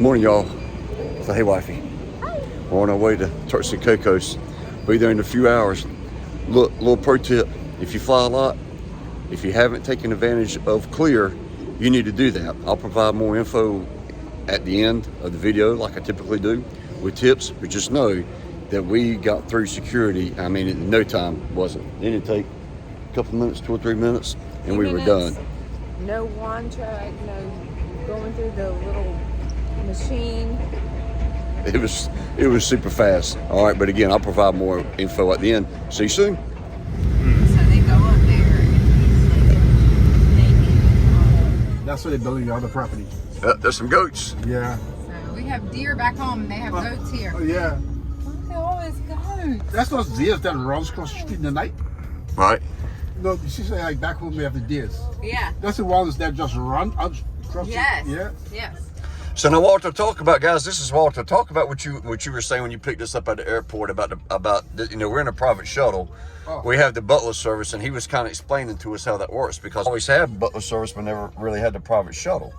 Morning, y'all. So, hey, wifey. We're on our way to Turks Caicos. Be there in a few hours. Look, little pro tip: if you fly a lot, if you haven't taken advantage of Clear, you need to do that. I'll provide more info at the end of the video, like I typically do, with tips. But just know that we got through security. I mean, in no time, wasn't it? Didn't take a couple minutes, 2 or 3 minutes, and we were done. No wand track, no going through the little machine. It was super fast. All right, but again, I'll provide more info at the end. See you soon. So they go up there and That's where they're building the other property. There's some goats. Yeah. so we have deer back home and they have goats here. Oh, yeah. Look at all these goats. That's those deers that runs across the street in the night. Right. No, you see, like back home we have the deers. Yeah. That's the ones that just run out across Yes. the yeah. Yes. So now, Walter, talk about, guys. This is Walter. Talk about what you were saying when you picked us up at the airport about we're in a private shuttle. Oh. We have the butler service, and he was kind of explaining to us how that works because we always had butler service, but never really had the private shuttle.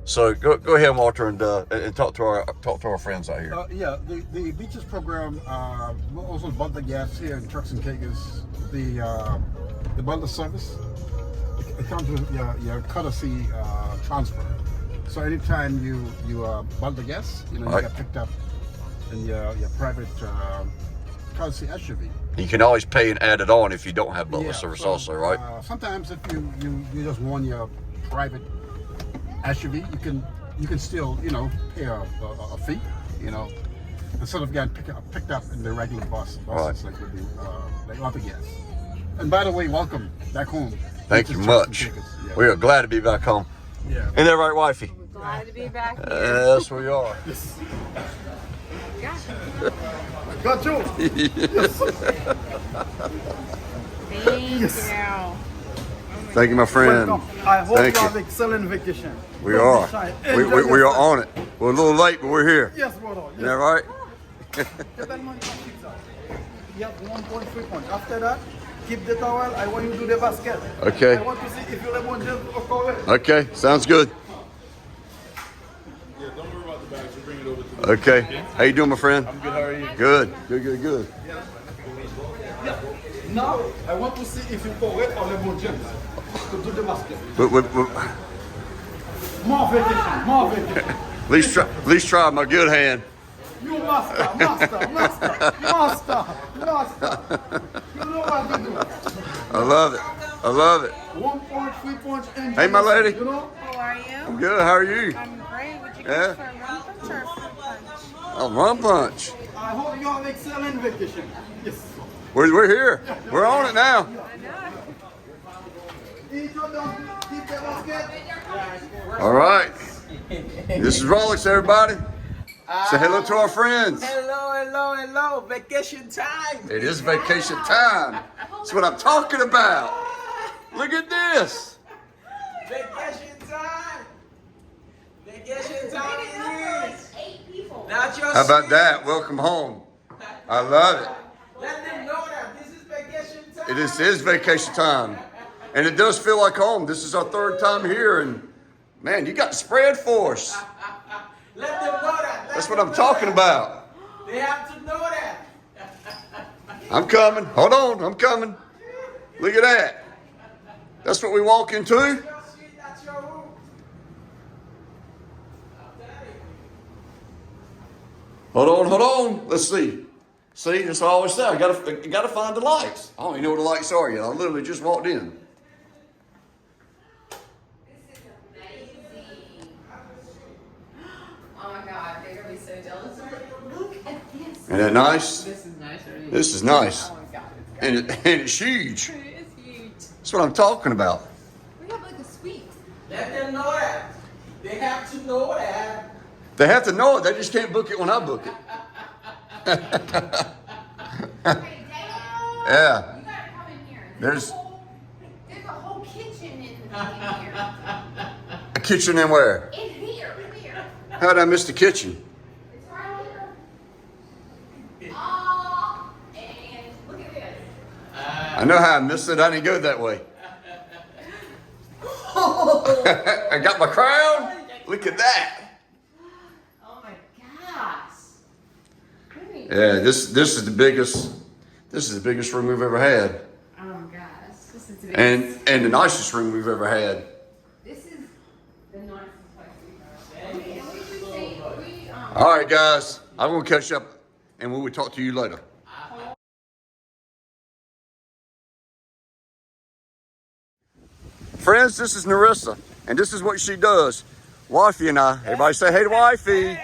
So go ahead, Walter, and talk to our friends out here. Yeah, the beaches program will also bundle gas here in Turks and Caicos. The bundle service, it comes with your courtesy transfer. So anytime you bundle gas, you Right. get picked up in your private courtesy SUV. You can always pay and add it on if you don't have butler Yeah, service, so, also, right? Sometimes if you just want your private SUV, you can still pay a fee, instead of getting picked up in the regular buses Right. like with the like other gas. And by the way, welcome back home. Thank you much. Yeah. We are glad to be back home. Yeah. Ain't that right, wifey? Glad to be back here. Yes, we are. Yeah. Got you. Thank you. Thank you, my friend. Welcome. I hope Thank you you. have excellent vacation. We Don't are. be shy. We Enjoy are yourself. on it. We're a little late, but we're here. Yes, brother. Isn't that right? Get that money from pizza. You have 1.3 points. After that, keep the towel. I want you to do the basket. Okay. I want to see if you lemon gel or correct. Okay, sounds good. Yeah, don't worry about the bags. We'll bring it over to the Okay. How you doing, my friend? I'm good. How are you? Good. Good. Yeah. Now, I want to see if you correct or lemon gel to do the basket. But More vacation. More vacation. at least try my good hand. You master. You know what to do. I love it. 1.3 points. Enjoy Hey, my yourself, lady. You know? How are you? I'm good. How are you? I'm great. Would you Yeah. go for a rum punch or a fruit punch? Oh, rum punch. I hope you have excellent vacation. Yes. We're here. We're on it now. I know. Eat your donkey, keep the basket. All right. This is Rolex, everybody. Say hello to our friends. Hello, vacation time. It is vacation time. That's what I'm talking about. Look at this. Vacation time. Vacation time it is. Not your How about shit. that? Welcome home. I love it. Let them know that this is vacation time. It is vacation time. And it does feel like home. This is our third time here, and man, you got the spread for us. Let them know that. That's what I'm talking about. They have to know that. I'm coming. Hold on, I'm coming. Look at that. That's what we walk into. Your shit, that's your room. Hold on. Let's see. See, that's what I always say. I gotta find the lights. I don't even know where the lights are yet. I literally just walked in. Oh my God, they're gonna be so jealous. Look at this. Isn't that nice? This is nicer. This is nice. Oh my God, And it's huge. it is huge. That's what I'm talking about. We have like a suite. Let them know that. They have to know that. They have to know it. They just can't book it when I book it. Hey, Dad, Yeah. you gotta come in here. There's There's a whole kitchen in here. a kitchen in where? In here. How did I miss the kitchen? It's right here. And look at this. I know how I missed it. I didn't go that way. I got my crown. Look at that. Yeah, this is the biggest. This is the biggest room we've ever had, Oh gosh, this is the biggest. and the nicest room we've ever had. This is the nicest place we've ever had. All right, guys, I'm gonna catch up, and we will talk to you later. Friends, this is Narissa, and this is what she does. Wifey and I, everybody say hey to Wifey.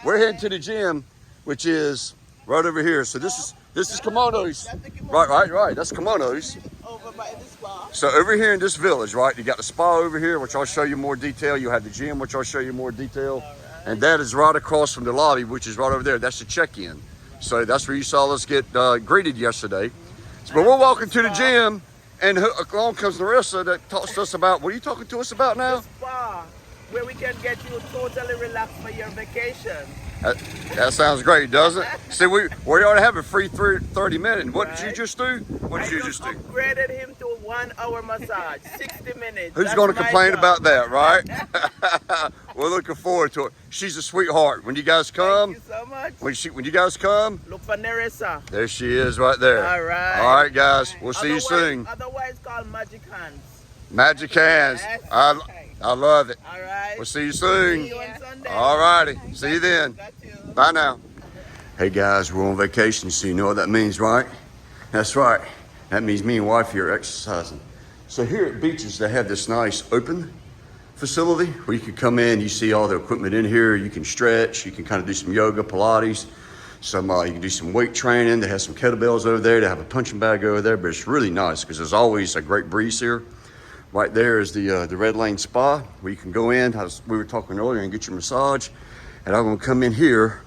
We're heading to the gym, which is right over here. So this is kimonos. Right. That's kimonos. Over by the spa. So over here in this village, right, you got the spa over here, which I'll show you more detail. You have the gym, which I'll show you more detail. And that is right across from the lobby, which is right over there. That's the check-in. So that's where you saw us get greeted yesterday. So, but we're walking to the gym, and along comes Narissa that talks to us about, what are you talking to us about now? Spa, where we can get you totally relaxed for your vacation. That sounds great, doesn't it? See, we already have a free 30 minutes. What did you just do? What did you just do? Upgraded him to 1 hour massage, 60 minutes. Who's going to complain about that, right? We're looking forward to it. She's a sweetheart. When you guys come, Thank you so much. when you guys come, Look for Nerissa. there she is right there. All right. All right, guys. We'll see you soon. Otherwise called Magic Hands. Magic hands. Yes. I love it. All right. We'll see you soon. See you on Sunday. All righty. See you then. Got you. Bye now. Hey guys, we're on vacation, so you know what that means, right? That's right. That means me and wifey are exercising. So here at Beaches, they have this nice open facility where you can come in, you see all the equipment in here, you can stretch, you can kind of do some yoga, Pilates, you can do some weight training. They have some kettlebells over there, they have a punching bag over there, but it's really nice because there's always a great breeze here. Right there is the Red Lane Spa where you can go in, as we were talking earlier, and get your massage. And I'm gonna come in here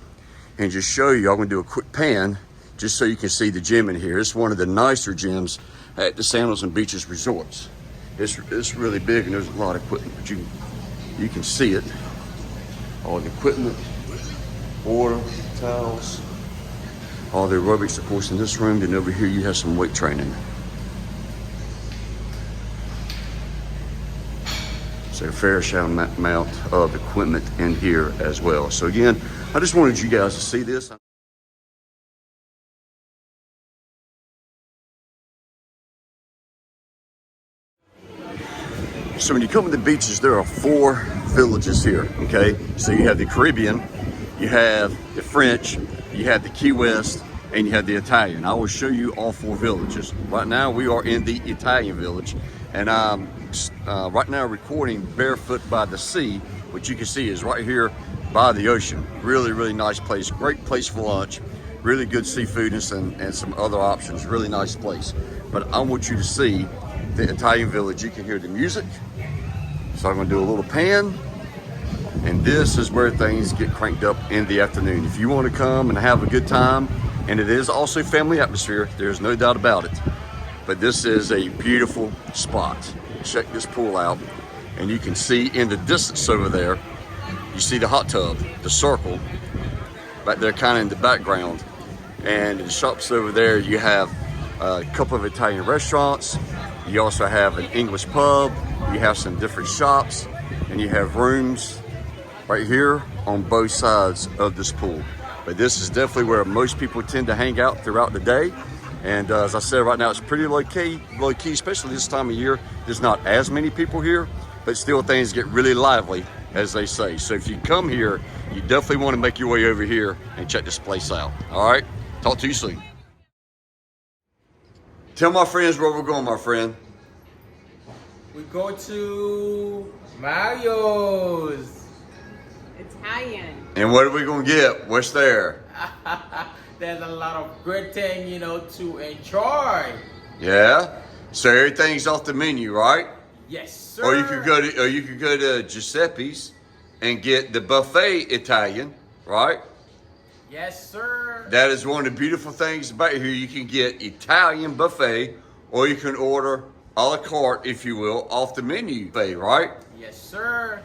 and just show you, I'm gonna do a quick pan just so you can see the gym in here. It's one of the nicer gyms at the Sandals and Beaches Resorts. It's really big and there's a lot of equipment, but you can see it. All the equipment, water, towels, all the aerobics, of course, in this room. Then over here you have some weight training. So a fair amount of equipment in here as well. So again, I just wanted you guys to see this. So when you come to the Beaches, there are 4 villages here, okay? So you have the Caribbean, you have the French, you have the Key West, and you have the Italian. I will show you all 4 villages. Right now we are in the Italian village, and I'm right now recording barefoot by the sea, which you can see is right here by the ocean. Really, really nice place. Great place for lunch. Really good seafood and some other options. Really nice place. But I want you to see the Italian village. You can hear the music. So I'm gonna do a little pan. And this is where things get cranked up in the afternoon. If you want to come and have a good time, and it is also family atmosphere, there's no doubt about it. But this is a beautiful spot. Check this pool out, and you can see in the distance over there, you see the hot tub, the circle, back there kind of in the background. And in the shops over there, you have a couple of Italian restaurants. You also have an English pub. You have some different shops, and you have rooms right here on both sides of this pool. But this is definitely where most people tend to hang out throughout the day. And as I said, right now it's pretty low key, especially this time of year. There's not as many people here, but still things get really lively, as they say. So if you come here, you definitely want to make your way over here and check this place out. All right, talk to you soon. Tell my friends where we're going, my friend. We go to Mario's. Italian. And what are we gonna get? What's there? There's a lot of great things, to enjoy. Yeah. So everything's off the menu, right? Yes, sir. Or you could go to Giuseppe's and get the buffet Italian, right? Yes, sir. That is one of the beautiful things about here. You can get Italian buffet, or you can order a la carte, if you will, off the menu buffet, right? Yes, sir.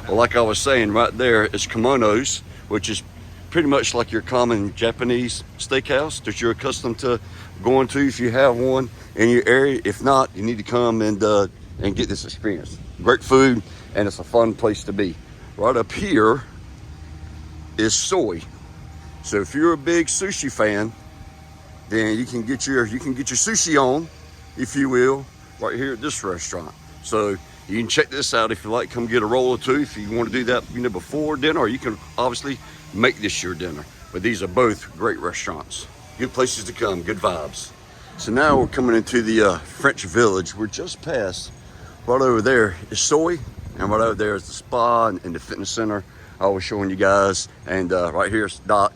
Well, like I was saying, right there is Kimonos, which is pretty much like your common Japanese steakhouse that you're accustomed to going to if you have one in your area. If not, you need to come and get this experience. Great food, and it's a fun place to be. Right up here is soy. So if you're a big sushi fan, then you can get your sushi on, if you will, right here at this restaurant. So you can check this out if you like. Come get a roll or two if you want to do that, before dinner, or you can obviously make this your dinner. But these are both great restaurants. Good places to come, good vibes. So now we're coming into the French Village. We're just past, right over there is Soy, and right over there is the spa and the fitness center I was showing you guys. And right here is Doc.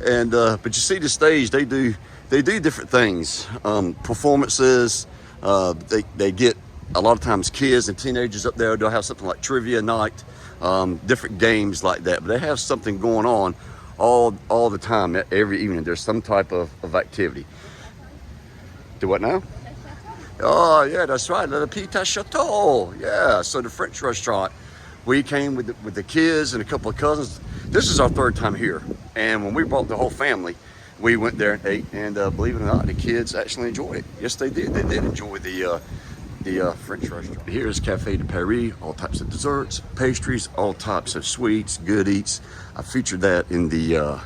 And but you see the stage, they do different things, performances. They get a lot of times kids and teenagers up there. They'll have something like trivia night, different games like that. But they have something going on all the time. Every evening there's some type of activity. Do what now? Oh yeah, that's right, Le Petit Chateau. Yeah, so the French restaurant. We came with the kids and a couple of cousins. This is our third time here, and when we brought the whole family, we went there and ate, and believe it or not, the kids actually enjoyed it. Yes, they did. They did enjoy the French restaurant. Here's Cafe de Paris, all types of desserts, pastries, all types of sweets, good eats. I featured that in the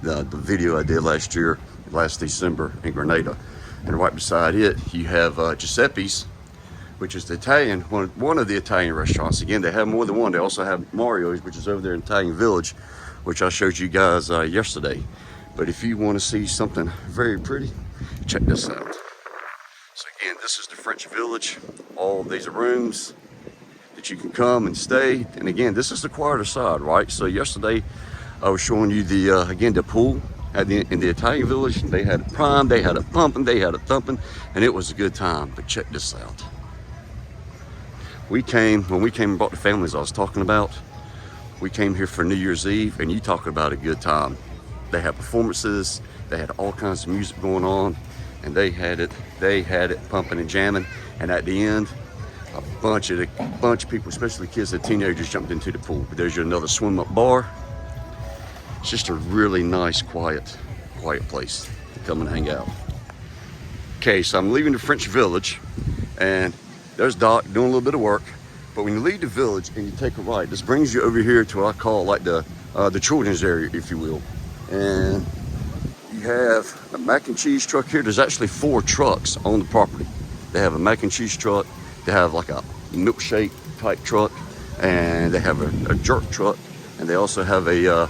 video I did last December in Grenada. And right beside it, you have Giuseppe's, which is the Italian, one of the Italian restaurants. Again, they have more than one. They also have Mario's, which is over there in Italian Village, which I showed you guys yesterday. But if you want to see something very pretty, check this out. So again, this is the French Village. All these are rooms that you can come and stay. And again, this is the quieter side, right? So yesterday, I was showing you the pool in the Italian Village. They had it primed, they had it pumping, they had it thumping, and it was a good time. But check this out. When we came and brought the families I was talking about, we came here for New Year's Eve, and you talk about a good time. They had performances, they had all kinds of music going on, and they had it pumping and jamming. And at the end, a bunch of people, especially kids and teenagers, jumped into the pool. But there's another swim up bar. It's just a really nice, quiet place to come and hang out. Okay, so I'm leaving the French Village, and there's Doc doing a little bit of work. But when you leave the village and you take a right, this brings you over here to what I call like the children's area, if you will. And you have a mac and cheese truck here. There's actually 4 trucks on the property. They have a mac and cheese truck. They have like a milkshake type truck, and they have a jerk truck, and they also have a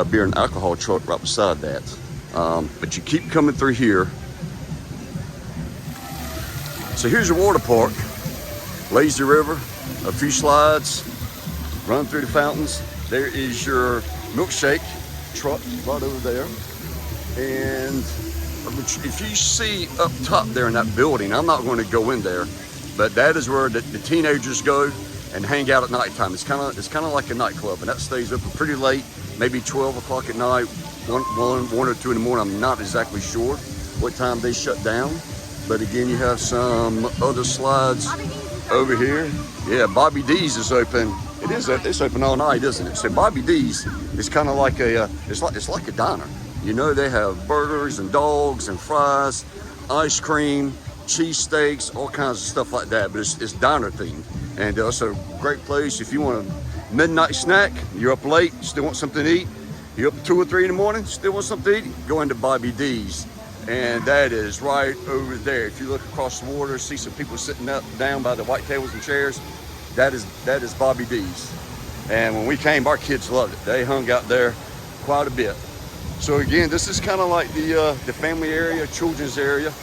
beer and alcohol truck right beside that. But you keep coming through here. So here's your water park, lazy river, a few slides, run through the fountains. There is your milkshake truck right over there. And if you see up top there in that building, I'm not going to go in there, but that is where the teenagers go and hang out at nighttime. It's kind of like a nightclub, and that stays open pretty late, maybe 12 o'clock at night, 1 or 2 in the morning. I'm not exactly sure what time they shut down. But again, you have some other slides over here. Yeah, Bobby D's is open. It's open all night, isn't it? So Bobby D's is kind of like it's like a diner. You know, they have burgers and dogs and fries, ice cream, cheesesteaks, all kinds of stuff like that. But it's diner themed, and also a great place if you want a midnight snack. You're up late, still want something to eat. You're up 2 or 3 in the morning, still want something to eat. Go into Bobby D's. And that is right over there. If you look across the water, see some people sitting down by the white tables and chairs. That is Bobby D's. And when we came, our kids loved it. They hung out there quite a bit. So again, this is kind of like the family area, children's area,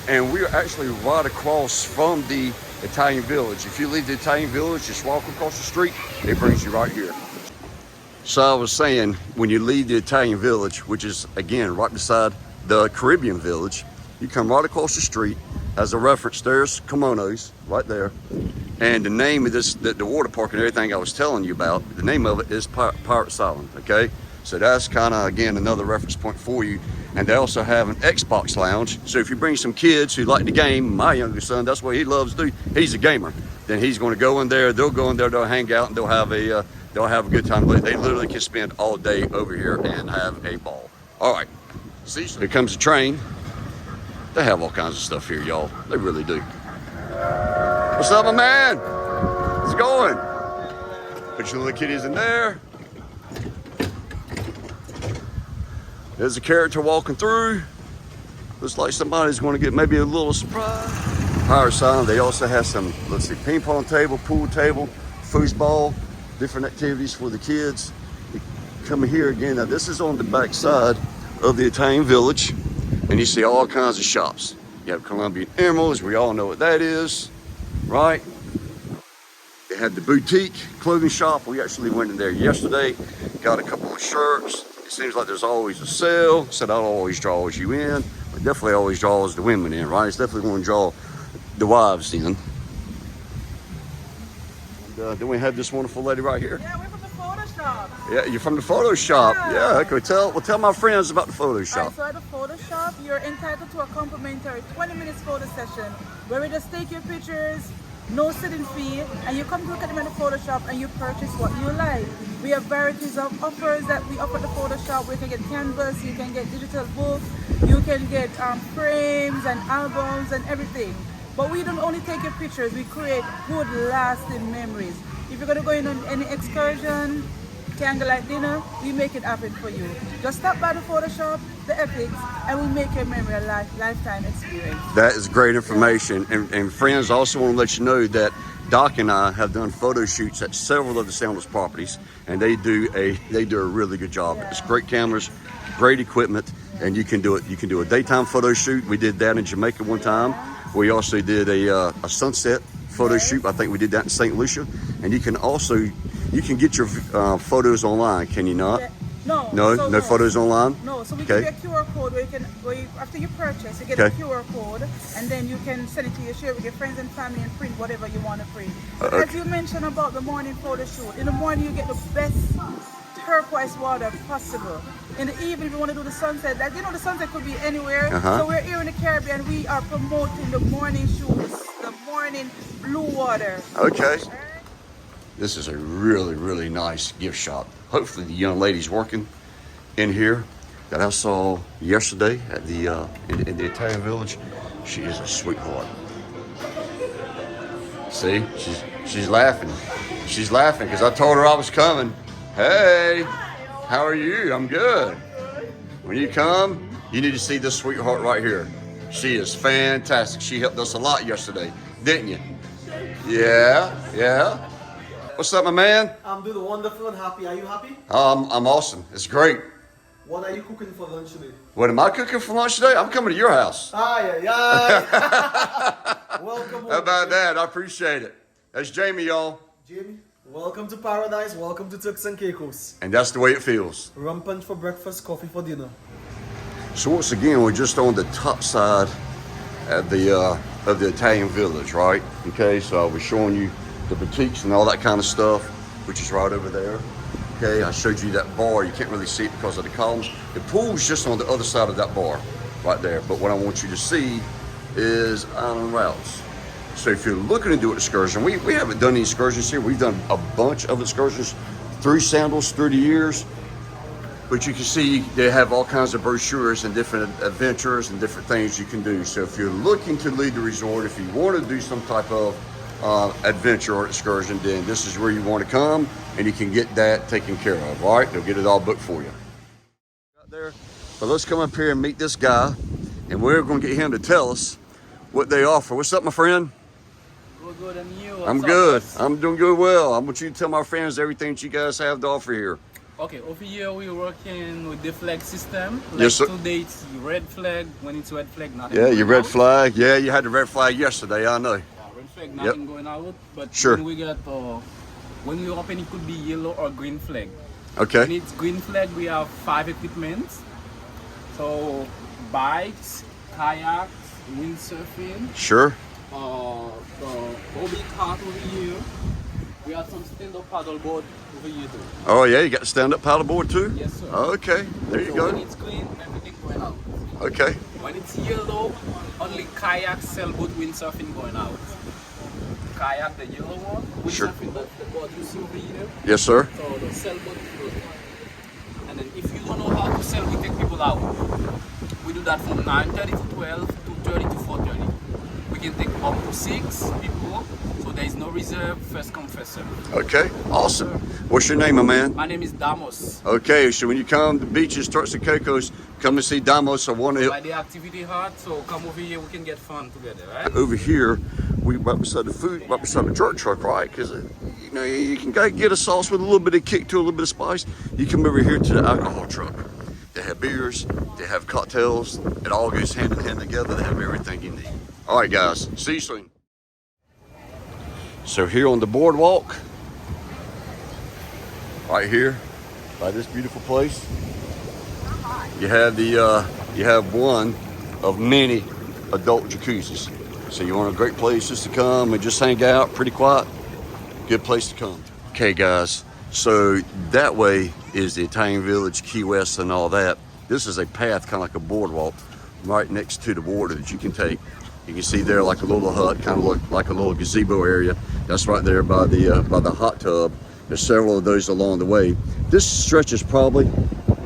and we are actually right across from the Italian Village. If you leave the Italian Village, just walk across the street, it brings you right here. So I was saying, when you leave the Italian Village, which is again right beside the Caribbean Village, you come right across the street. As a reference, there's Kimonos right there, and the name of this, the water park and everything I was telling you about, the name of it is Pirates Island. Okay, so that's kind of again another reference point for you. And they also have an Xbox lounge, so if you bring some kids who like the game, my youngest son, that's what he loves to do, he's a gamer, then he's going to go in there, they'll go in there, they'll hang out, and they'll have a good time. They literally can spend all day over here and have a ball. All right. See, here comes the train. They have all kinds of stuff here, y'all. They really do. What's up, my man? How's it going? Put your little kitties in there. There's a character walking through. Looks like somebody's going to get maybe a little surprise. Higher side, they also have some, let's see, ping pong table, pool table, foosball, different activities for the kids. You come here again. Now this is on the back side of the Italian village, and you see all kinds of shops. You have Colombian Emeralds, we all know what that is, right? They had the boutique clothing shop. We actually went in there yesterday, got a couple of shirts. It seems like there's always a sale, so that always draws you in, but definitely always draws the women in, right? It's definitely going to draw the wives in. And then we have this wonderful lady right here. Yeah, we're from the photo shop. Yeah, you're from the photo shop. Yeah, okay. Tell my friends about the photo shop. Right, so at the photo shop, you're entitled to a complimentary 20 minutes photo session where we just take your pictures, no sitting fee, and you come to look at them in the photo shop and you purchase what you like. We have varieties of offers that we offer at the photo shop. We can get canvas, you can get digital books, you can get frames and albums and everything. But we don't only take your pictures, we create good lasting memories. If you're gonna go in on any excursion, candlelight dinner, we make it happen for you. Just stop by the photo shop, the Epics, and we'll make your memory a lifetime experience. That is great information. And friends, also want to let you know that Doc and I have done photo shoots at several of the Soundless properties, and they do a really good job. Yeah. It's great cameras, great equipment, and you can do it. You can do a daytime photo shoot. We did that in Jamaica one time. We also did a sunset photo shoot. I think we did that in St. Lucia. And you can get your photos online, can you not? Yeah. No photos online? No, so we Okay. give you a QR code where after you purchase, you get Okay. a QR code, and then you can send it to your share with your friends and family and print whatever you want to print. Okay. As you mentioned about the morning photo shoot, in the morning you get the best turquoise water possible. In the evening, if you want to do the sunset, the sunset could be anywhere. Uh-huh. So we're here in the Caribbean, we are promoting the morning shoots, the morning blue water. Okay. This is a really, really nice gift shop. Hopefully the young lady's working in here that I saw yesterday at the in the Italian village. She is a sweetheart. See, she's laughing. She's laughing because I told her I was coming. Hey, how are you? I'm good. When you come, you need to see this sweetheart right here. She is fantastic. She helped us a lot yesterday, didn't you? Yeah. What's up, my man? I'm doing wonderful and happy. Are you happy? I'm awesome. It's great. What are you cooking for lunch today? What am I cooking for lunch today? I'm coming to your house. Welcome. How about that? I appreciate it. That's Jamie, y'all. Jamie, welcome to paradise. Welcome to Turks and Caicos. And that's the way it feels. Rum punch for breakfast, coffee for dinner. So once again, we're just on the top side of the Italian village, right? Okay, so I was showing you the boutiques and all that kind of stuff, which is right over there. Okay, I showed you that bar. You can't really see it because of the columns. The pool's just on the other side of that bar, right there. But what I want you to see is island routes. So if you're looking to do an excursion, we haven't done any excursions here. We've done a bunch of excursions through Sandals through the years. But you can see they have all kinds of brochures and different adventures and different things you can do. So if you're looking to leave the resort, if you want to do some type of adventure or excursion, then this is where you want to come, and you can get that taken care of. All right, they'll get it all booked for you. Out there, but let's come up here and meet this guy, and we're going to get him to tell us what they offer. What's up, my friend? Good, and you? I'm good. I'm doing good. Well, I want you to tell my friends everything that you guys have to offer here. Okay, over here we're working with the flag system. Like Yes, sir. today it's red flag. When it's red flag, nothing. Yeah, going your red out. flag. Yeah, you had the red flag yesterday. I know. Yeah, red flag, nothing going out. But Sure. when we get when we open, it could be yellow or green flag. When Okay. it's green flag, we have 5 equipments. So bikes, kayaks, windsurfing, Sure. bobby cart over here. We have some stand-up paddleboard over here too. Oh yeah, you got the stand-up paddleboard too. Yes, sir. Okay, there you So when go. it's green, everything going out. Okay. When it's yellow, only kayak, sailboat, windsurfing going out. Kayak, the yellow one. Sure. Windsurfing, that's the board you see over here. Yes, sir. So the sailboat goes on. And then if you don't know how to sail, we take people out. We do that from 9:30 to 12, 2:30 to 4:30. We can take up to 6 people, so there is no reserve, first come, first serve. Okay, awesome. What's your name, my man? My name is Damos. Okay, so when you come to the beaches, Turks and Caicos, come and see Damos. I want to By the activity hard, so come over here, we can get fun together, right? over here. We right beside the food, right beside the jerk truck, right? Because you know you can go get a sauce with a little bit of kick to a little bit of spice. You come over here to the alcohol truck. They have beers, they have cocktails. It all goes hand in hand together. They have everything you need. All right, guys. See you soon. So here on the boardwalk, right here, by this beautiful place, you have one of many adult jacuzzis. So you want a great place just to come and just hang out, pretty quiet, good place to come. Okay, guys. So that way is the Italian Village, Key West, and all that. This is a path, kind of like a boardwalk, right next to the water that you can take. You can see there like a little hut, kind of look like a little gazebo area. That's right there by the hot tub. There's several of those along the way. This stretches probably,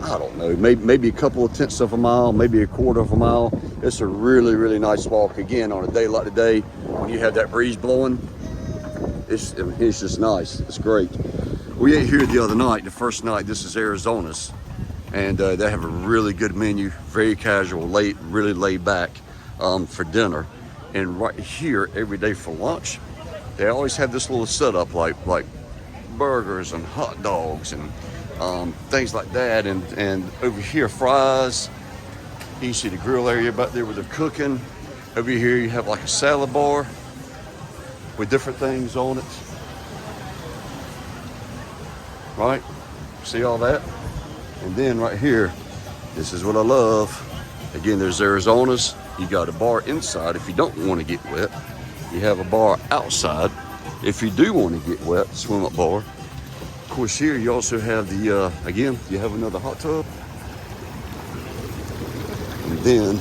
I don't know, maybe a couple of tenths of a mile, maybe a quarter of a mile. It's a really, really nice walk. Again, on a day like today, when you have that breeze blowing, it's just nice. It's great. We ate here the other night, the first night. This is Arizona's, and they have a really good menu, very casual, really laid back for dinner. And right here, every day for lunch, they always have this little setup like burgers and hot dogs and things like that. And over here, fries. You can see the grill area back there where they're cooking. Over here, you have like a salad bar with different things on it. Right? See all that? And then right here, this is what I love. Again, there's Arizona's. You got a bar inside if you don't want to get wet. You have a bar outside if you do want to get wet, swim up bar. Of course, here you also have the, again, you have another hot tub. And then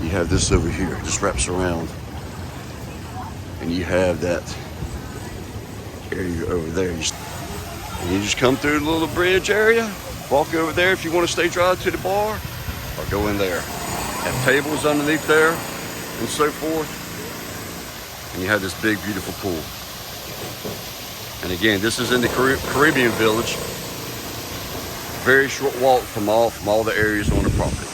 you have this over here, it just wraps around. And you have that area over there. And you just come through the little bridge area, walk over there if you want to stay dry to the bar, or go in there. Have tables underneath there and so forth. And you have this big, beautiful pool. And again, this is in the Caribbean Village. Very short walk from all the areas on the property.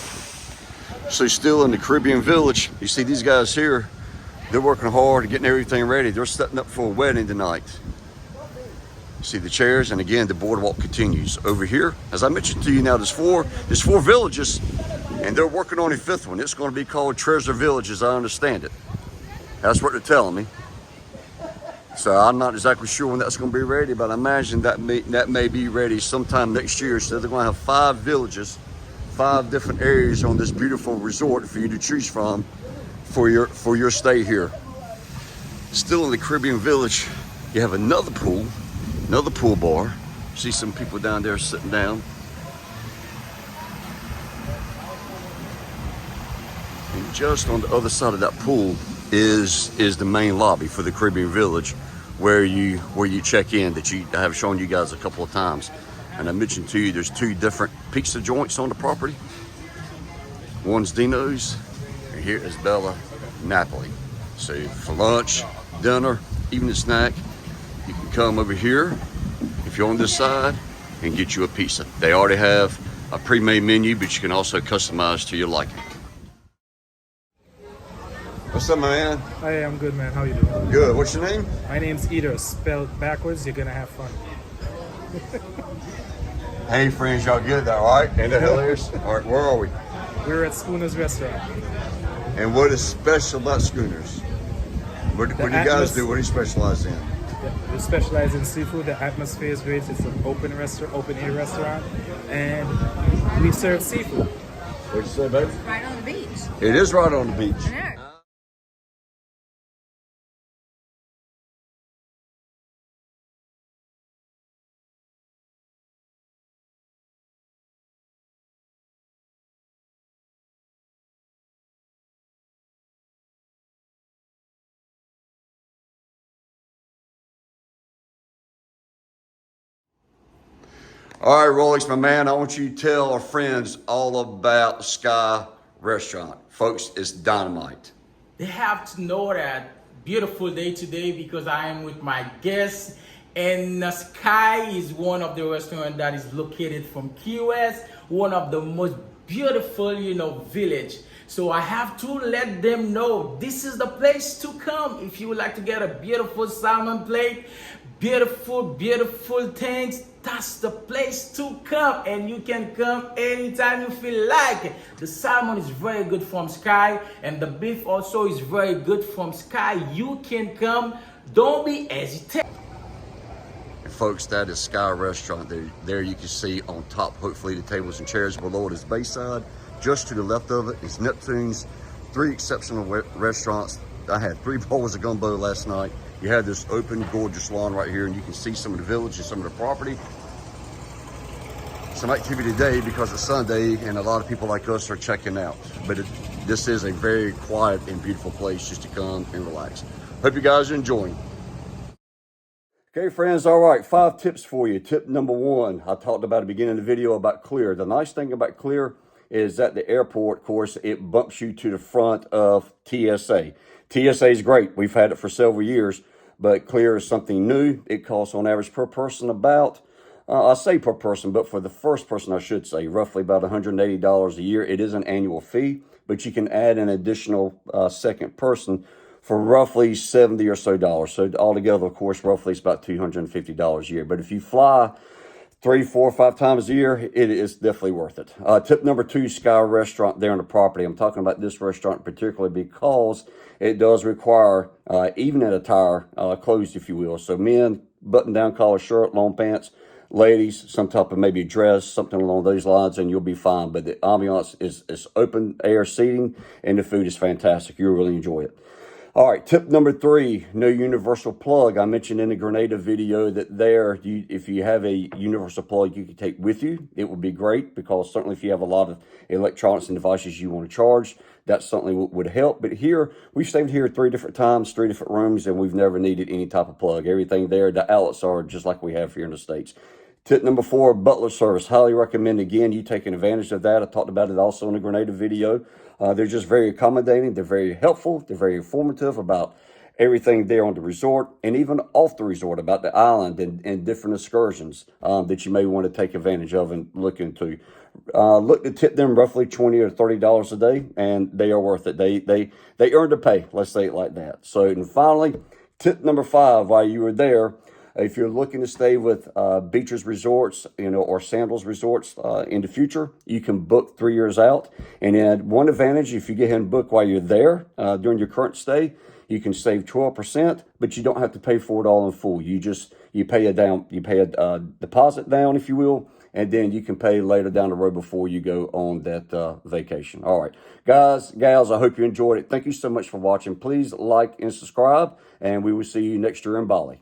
So still in the Caribbean Village, you see these guys here, they're working hard, getting everything ready. They're setting up for a wedding tonight. See the chairs, and again, the boardwalk continues. Over here, as I mentioned to you now, there's four villages, and they're working on a fifth one. It's going to be called Treasure Village, as I understand it. That's what they're telling me. So I'm not exactly sure when that's going to be ready, but I imagine that may be ready sometime next year. So they're going to have 5 villages, 5 different areas on this beautiful resort for you to choose from for your stay here. Still in the Caribbean Village, you have another pool bar. See some people down there sitting down. And just on the other side of that pool is the main lobby for the Caribbean Village, where you check in, that I have shown you guys a couple of times. And I mentioned to you, there's 2 different pizza joints on the property. One's Dino's, and here is Bella Napoli. So for lunch, dinner, evening snack, you can come over here if you're on this side and get you a pizza. They already have a pre-made menu, but you can also customize to your liking. What's up, my man? Hi, I'm good, man. How you doing? Good. What's your name? My name's Eater. Spelled backwards, you're gonna have fun. Hey, friends, y'all good? All right? Ain't that hilarious? All right, where are we? We're at Schooner's Restaurant. And what is special about Schooners? What do you guys do? What do you specialize in? We specialize in seafood. The atmosphere is great. It's an open air restaurant, and we serve seafood. What'd you say, baby? Right on the beach. It is right on the beach. I know. All right, Rolex, my man, I want you to tell our friends all about the Sky Restaurant. Folks, it's dynamite. They have to know that beautiful day today because I am with my guests. And Sky is one of the restaurants that is located from Key West, one of the most beautiful, village. So I have to let them know this is the place to come if you would like to get a beautiful salmon plate, beautiful things. That's the place to come, and you can come anytime you feel like it. The salmon is very good from Sky, and the beef also is very good from Sky. You can come, don't be hesitant. Folks, that is Sky Restaurant. There you can see on top, hopefully, the tables and chairs. Below it is Bayside. Just to the left of it is Neptune's. 3 exceptional restaurants. I had 3 bowls of gumbo last night. You have this open, gorgeous lawn right here, and you can see some of the village and some of the property. Some activity today because it's Sunday, and a lot of people like us are checking out. But this is a very quiet and beautiful place just to come and relax. Hope you guys are enjoying. Okay, friends, all right, 5 tips for you. Tip number 1, I talked about at the beginning of the video about Clear. The nice thing about Clear is at the airport, of course, it bumps you to the front of TSA. TSA is great. We've had it for several years, but Clear is something new. It costs on average per person about, I say per person, but for the first person, I should say, roughly about $180 a year. It is an annual fee, but you can add an additional second person for roughly $70 or so. So altogether, of course, roughly it's about $250 a year. But if you fly 3, 4, 5 times a year, it is definitely worth it. Tip number 2, Sky Restaurant there on the property. I'm talking about this restaurant particularly because it does require evening attire, clothes, if you will. So men, button-down collar shirt, long pants. Ladies, some type of maybe dress, something along those lines, and you'll be fine. But the ambiance is open air seating, and the food is fantastic. You'll really enjoy it. All right, tip number 3, no universal plug. I mentioned in the Grenada video that if you have a universal plug you can take with you, it would be great because certainly if you have a lot of electronics and devices you want to charge, that certainly would help. But here, we've stayed here 3 different times, 3 different rooms, and we've never needed any type of plug. Everything there, the outlets are just like we have here in the States. Tip number 4, butler service. Highly recommend, again, you taking advantage of that. I talked about it also in the Grenada video. They're just very accommodating. They're very helpful. They're very informative about everything there on the resort and even off the resort about the island and different excursions that you may want to take advantage of and look into. Look to tip them roughly $20 or $30 a day, and they are worth it. They earn to pay, let's say it like that. So, and finally, tip number 5, while you were there, if you're looking to stay with Beaches Resorts, or Sandals Resorts in the future, you can book 3 years out. And then one advantage, if you get ahead and book while you're there during your current stay, you can save 12%, but you don't have to pay for it all in full. You pay a deposit down, if you will, and then you can pay later down the road before you go on that vacation. All right, guys, gals, I hope you enjoyed it. Thank you so much for watching. Please like and subscribe, and we will see you next year in Bali.